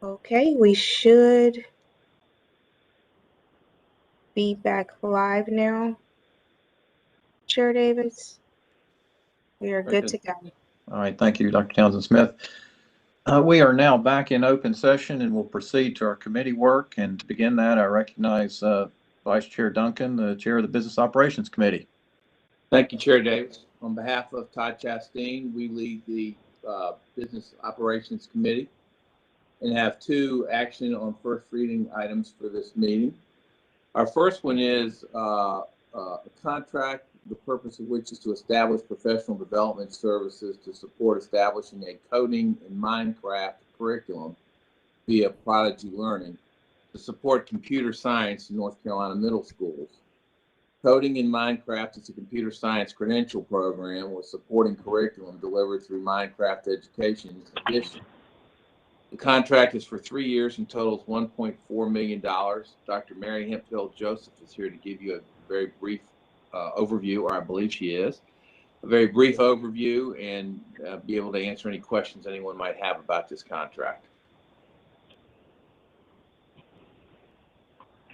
Okay, we should be back live now. Chair Davis, we are good to go. All right, thank you, Dr. Townsend Smith. We are now back in open session and we'll proceed to our committee work. And to begin that, I recognize Vice Chair Duncan, the Chair of the Business Operations Committee. Thank you, Chair Davis. On behalf of Todd Chastain, we lead the Business Operations Committee and have two action on first reading items for this meeting. Our first one is a contract, the purpose of which is to establish professional development services to support establishing a coding and Minecraft curriculum via Prodigy Learning to support computer science in North Carolina middle schools. Coding in Minecraft is a computer science credential program with supporting curriculum delivered through Minecraft Education Edition. The contract is for 3 years and totals $1.4 million. Dr. Mary Hemphill Joseph is here to give you a very brief overview, or I believe she is, a very brief overview, and be able to answer any questions anyone might have about this contract.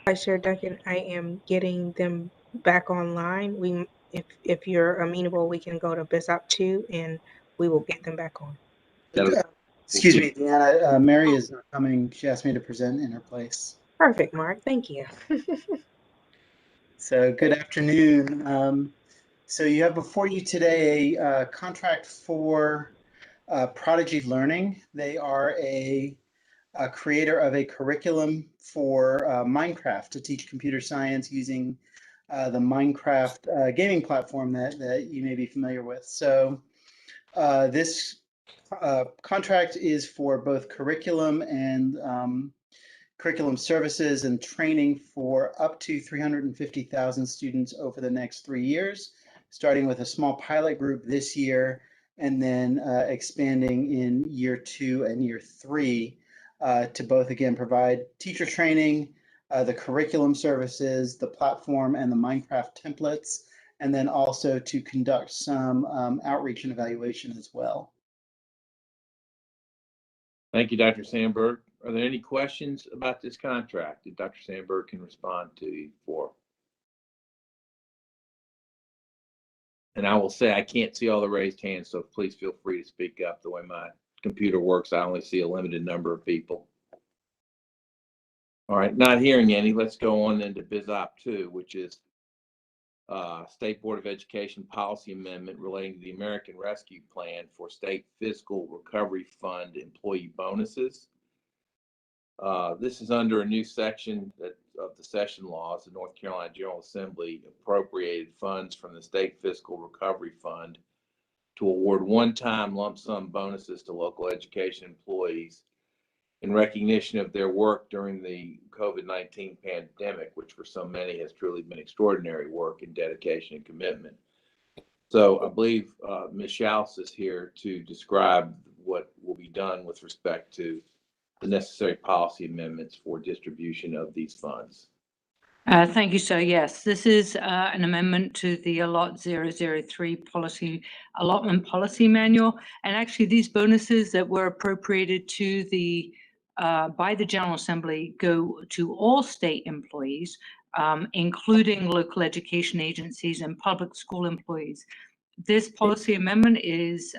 Vice Chair Duncan, I am getting them back online. If you're amenable, we can go to BizOp 2 and we will get them back on. Excuse me, Deanna, Mary is not coming. She asked me to present in her place. Perfect, Mark. Thank you. So good afternoon. So you have before you today a contract for Prodigy Learning. They are a creator of a curriculum for Minecraft to teach computer science using the Minecraft gaming platform that you may be familiar with. So this contract is for both curriculum and curriculum services and training for up to 350,000 students over the next 3 years, starting with a small pilot group this year and then expanding in year 2 and year 3 to both, again, provide teacher training, the curriculum services, the platform, and the Minecraft templates, and then also to conduct some outreach and evaluation as well. Thank you, Dr. Sandberg. Are there any questions about this contract that Dr. Sandberg can respond to you for? And I will say I can't see all the raised hands, so please feel free to speak up. The way my computer works, I only see a limited number of people. All right, not hearing any, let's go on then to BizOp 2, which is State Board of Education policy amendment relating to the American Rescue Plan for State Fiscal Recovery Fund employee bonuses. This is under a new section of the session laws. The North Carolina General Assembly appropriated funds from the State Fiscal Recovery Fund to award one-time lump sum bonuses to local education employees in recognition of their work during the COVID-19 pandemic, which for so many has truly been extraordinary work and dedication and commitment. So I believe Ms. Schaus is here to describe what will be done with respect to the necessary policy amendments for distribution of these funds. Thank you, sir. Yes, this is an amendment to the Allot 003 allotment policy manual. And actually these bonuses that were appropriated to the by the General Assembly go to all state employees, including local education agencies and public school employees. This policy amendment is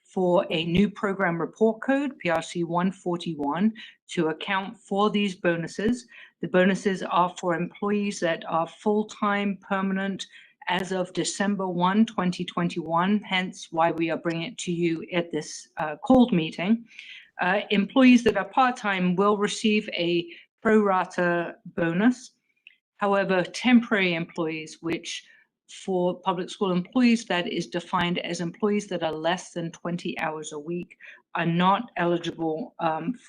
for a new program report code, PRC 141, to account for these bonuses. The bonuses are for employees that are full-time permanent as of December 1, 2021, hence why we are bringing it to you at this called meeting. Employees that are part-time will receive a pro rata bonus. However, temporary employees, which for public school employees, that is defined as employees that are less than 20 hours a week, are not eligible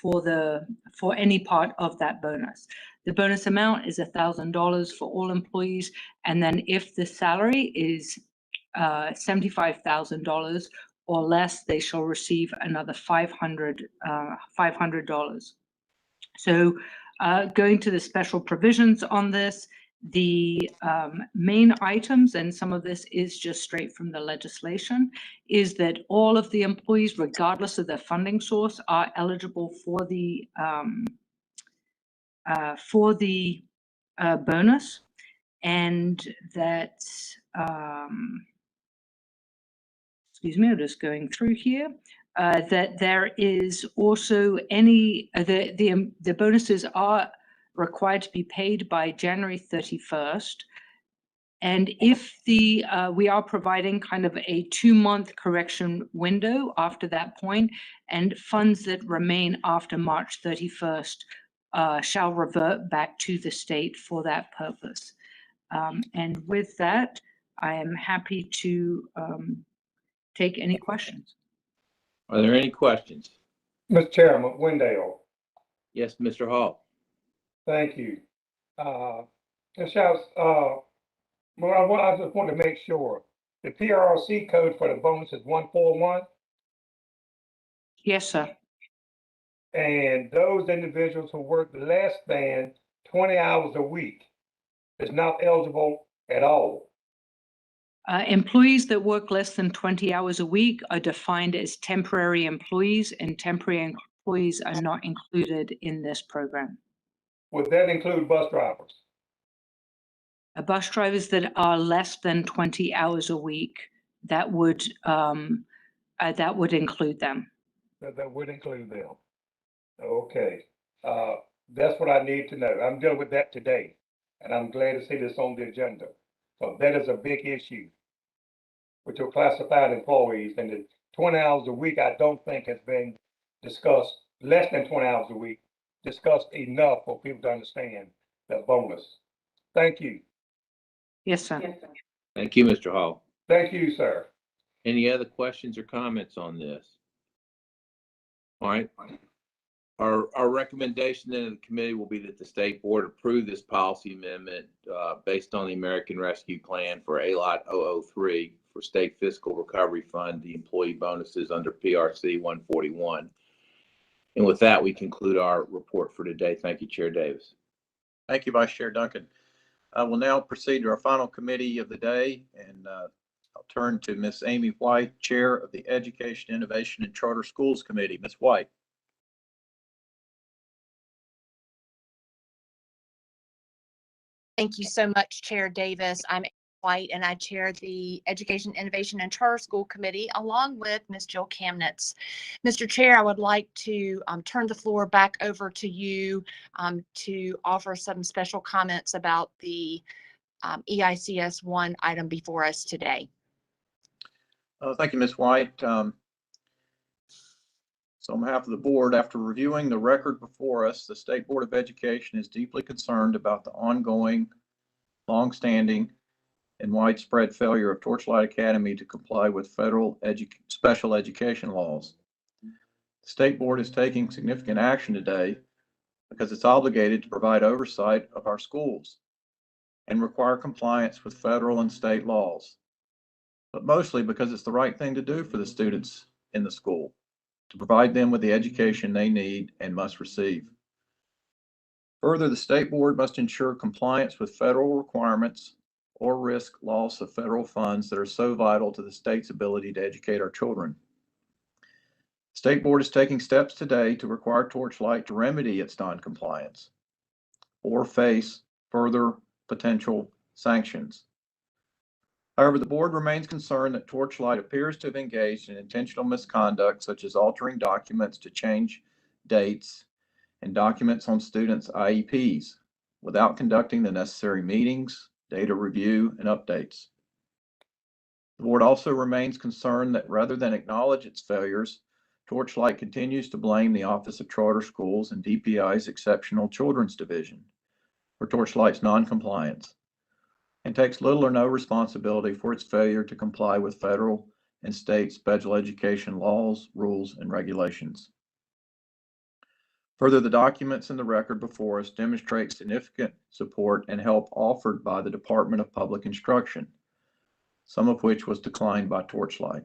for any part of that bonus. The bonus amount is $1,000 for all employees, and then if the salary is $75,000 or less, they shall receive another $500. So going to the special provisions on this, The main items, and some of this is just straight from the legislation, is that all of the employees, regardless of their funding source, are eligible for the bonus, and that excuse me, I'm just going through here. That there is also the bonuses are required to be paid by January 31st. And if we are providing kind of a 2-month correction window after that point, and funds that remain after March 31st shall revert back to the state for that purpose. And with that, I am happy to take any questions. Are there any questions? Mr. Chairman, Wendell, Yes, Mr. Hall. thank you. Ms. House, well, I just want to make sure, the PRC code for the bonus is 141, Yes, sir. and those individuals who work less than 20 hours a week is not eligible at all. Employees that work less than 20 hours a week are defined as temporary employees, and temporary employees are not included in this program. Would that include bus drivers? Bus drivers that are less than 20 hours a week, that would include them. That would include them. Okay, that's what I need to know. I'm dealing with that today, and I'm glad to see this on the agenda. So that is a big issue with your classified employees, and the 20 hours a week, I don't think has been discussed, less than 20 hours a week, discussed enough for people to understand the bonus. Thank you. Yes, sir. Thank you, Mr. Hall. Thank you, sir. Any other questions or comments on this? All right. Our recommendation then of the committee will be that the state board approve this policy amendment based on the American Rescue Plan for ALOT 003 for State Fiscal Recovery Fund, the employee bonuses under PRC 141. And with that, we conclude our report for today. Thank you, Chair Davis. Thank you, Vice Chair Duncan. We'll now proceed to our final committee of the day, and I'll turn to Ms. Amy White, Chair of the Education, Innovation, and Charter Schools Committee. Ms. White. Thank you so much, Chair Davis. I'm Amy White, and I chair the Education, Innovation, and Charter School Committee, along with Ms. Jill Kamnitz. Mr. Chair, I would like to turn the floor back over to you to offer some special comments about the EICS 1 item before us today. Thank you, Ms. White. So on behalf of the board, after reviewing the record before us, the State Board of Education is deeply concerned about the ongoing, longstanding, and widespread failure of Torchlight Academy to comply with federal special education laws. The State Board is taking significant action today because it's obligated to provide oversight of our schools and require compliance with federal and state laws, but mostly because it's the right thing to do for the students in the school, to provide them with the education they need and must receive. Further, the State Board must ensure compliance with federal requirements or risk loss of federal funds that are so vital to the state's ability to educate our children. The State Board is taking steps today to require Torchlight to remedy its non-compliance or face further potential sanctions. However, the board remains concerned that Torchlight appears to have engaged in intentional misconduct, such as altering documents to change dates and documents on students' IEPs without conducting the necessary meetings, data review, and updates. The board also remains concerned that rather than acknowledge its failures, Torchlight continues to blame the Office of Charter Schools and DPI's Exceptional Children's Division for Torchlight's noncompliance, and takes little or no responsibility for its failure to comply with federal and state special education laws, rules, and regulations. Further, the documents in the record before us demonstrate significant support and help offered by the Department of Public Instruction, some of which was declined by Torchlight.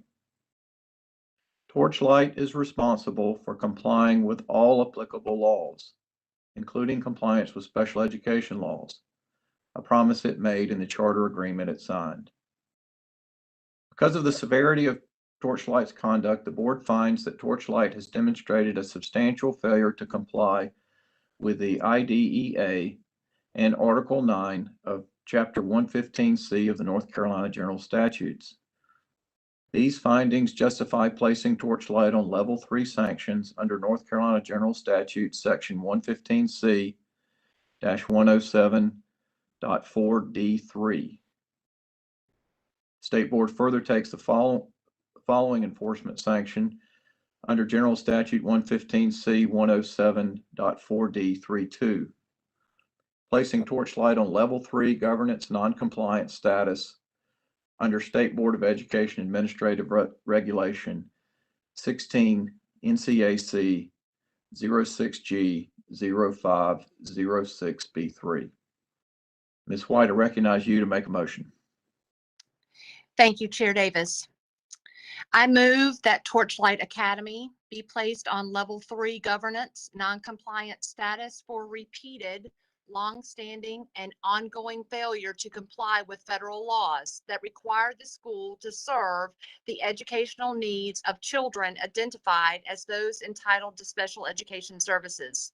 Torchlight is responsible for complying with all applicable laws, including compliance with special education laws, a promise it made, and the charter agreement it signed. Because of the severity of Torchlight's conduct, the board finds that Torchlight has demonstrated a substantial failure to comply with the IDEA and Article 9 of Chapter 115C of the North Carolina General Statutes. These findings justify placing Torchlight on Level 3 sanctions under North Carolina General Statute Section 115C-107.4D3. State Board further takes the following enforcement sanction under General Statute 115C-107.4D32. Placing Torchlight on Level 3 governance noncompliance status under State Board of Education Administrative Regulation 16 NCAC 06G0506B3. Ms. White, I recognize you to make a motion. Thank you, Chair Davis. I move that Torchlight Academy be placed on Level 3 governance noncompliance status for repeated, longstanding, and ongoing failure to comply with federal laws that require the school to serve the educational needs of children identified as those entitled to special education services.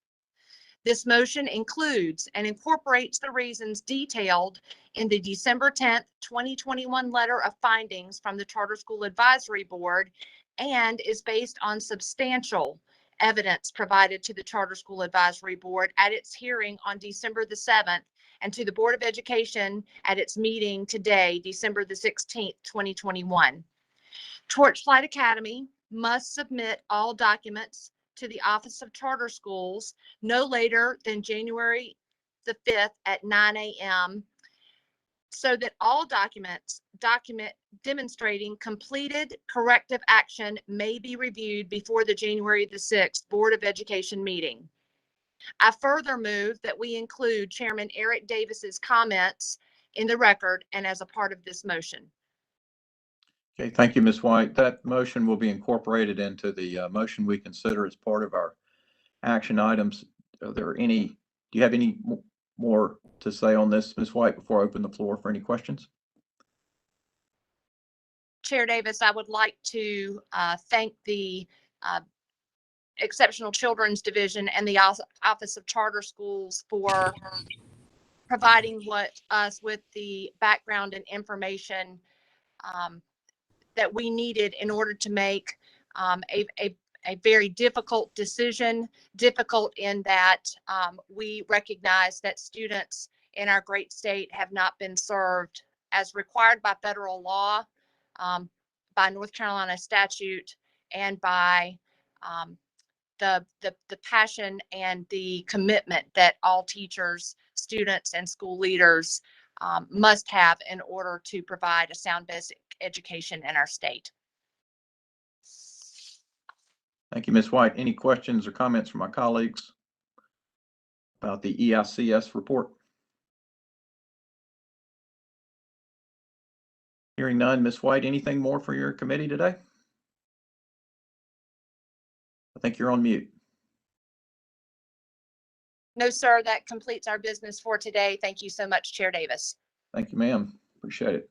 This motion includes and incorporates the reasons detailed in the December 10th, 2021 letter of findings from the Charter School Advisory Board and is based on substantial evidence provided to the Charter School Advisory Board at its hearing on December the 7th and to the Board of Education at its meeting today, December the 16th, 2021. Torchlight Academy must submit all documents to the Office of Charter Schools no later than January the 5th at 9 a.m. so that all documents demonstrating completed corrective action may be reviewed before the January the 6th Board of Education meeting. I further move that we include Chairman Eric Davis's comments in the record and as a part of this motion. Okay, thank you, Ms. White. That motion will be incorporated into the motion we consider as part of our action items. Do you have any more to say on this, Ms. White, before I open the floor for any questions? Chair Davis, I would like to thank the Exceptional Children's Division and the Office of Charter Schools for providing us with the background and information that we needed in order to make a very difficult decision, difficult in that we recognize that students in our great state have not been served as required by federal law, by North Carolina statute, and by the passion and the commitment that all teachers, students, and school leaders must have in order to provide a sound basic education in our state. Thank you, Ms. White. Any questions or comments from my colleagues about the EICS report? Hearing none, Ms. White, anything more for your committee today? I think you're on mute. No, sir, that completes our business for today. Thank you so much, Chair Davis. Thank you, ma'am. Appreciate it.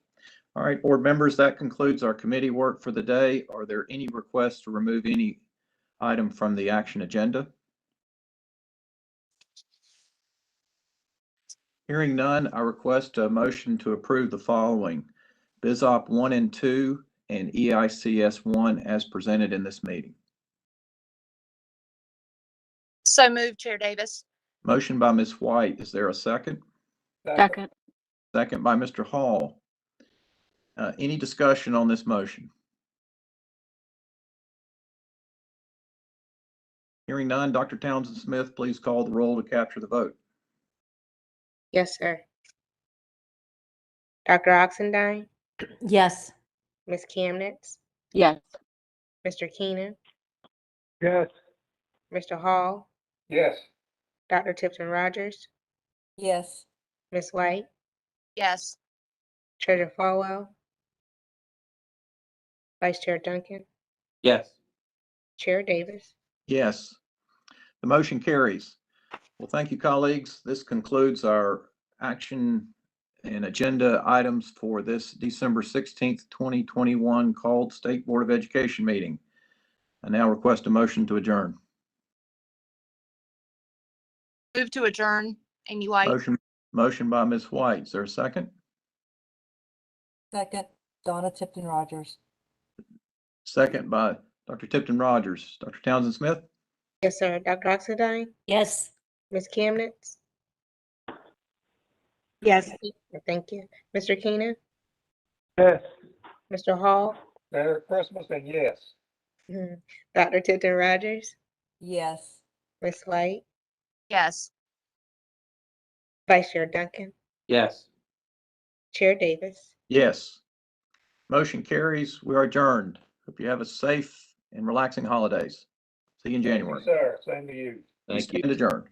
All right, board members, that concludes our committee work for the day. Are there any requests to remove any item from the action agenda? Hearing none, I request a motion to approve the following: BizOp 1 and 2 and EICS 1 as presented in this meeting. So moved, Chair Davis. Motion by Ms. White. Is there a second? Second. Second by Mr. Hall. Any discussion on this motion? Hearing none, Dr. Townsend Smith, please call the roll to capture the vote. Yes, sir. Dr. Oxendine, Yes. Ms. Kamnitz, Yes. Mr. Keenan, Yes. Mr. Hall, Yes. Dr. Tipton Rogers, Yes. Ms. White, Yes. Treasurer Falwell, Vice Chair Duncan, Yes. Chair Davis. Yes, the motion carries. Well, thank you, colleagues. This concludes our action and agenda items for this December 16th, 2021 called State Board of Education meeting. I now request a motion to adjourn. Move to adjourn. Amy White. Motion by Ms. White. Is there a second? Second, Donna Tipton Rogers. Second by Dr. Tipton Rogers. Dr. Townsend Smith? Yes, sir. Dr. Oxendine, Yes. Ms. Chemnitz? Yes. Thank you. Mr. Keenan, Yes. Mr. Hall, Merry Christmas and yes. Dr. Tipton Rogers, Yes. Ms. White, Yes. Vice Chair Duncan, Yes. Chair Davis. Yes. Motion carries. We are adjourned. Hope you have a safe and relaxing holidays. See you in Thank you, January. sir. Same to you. Thank you. Stand adjourned.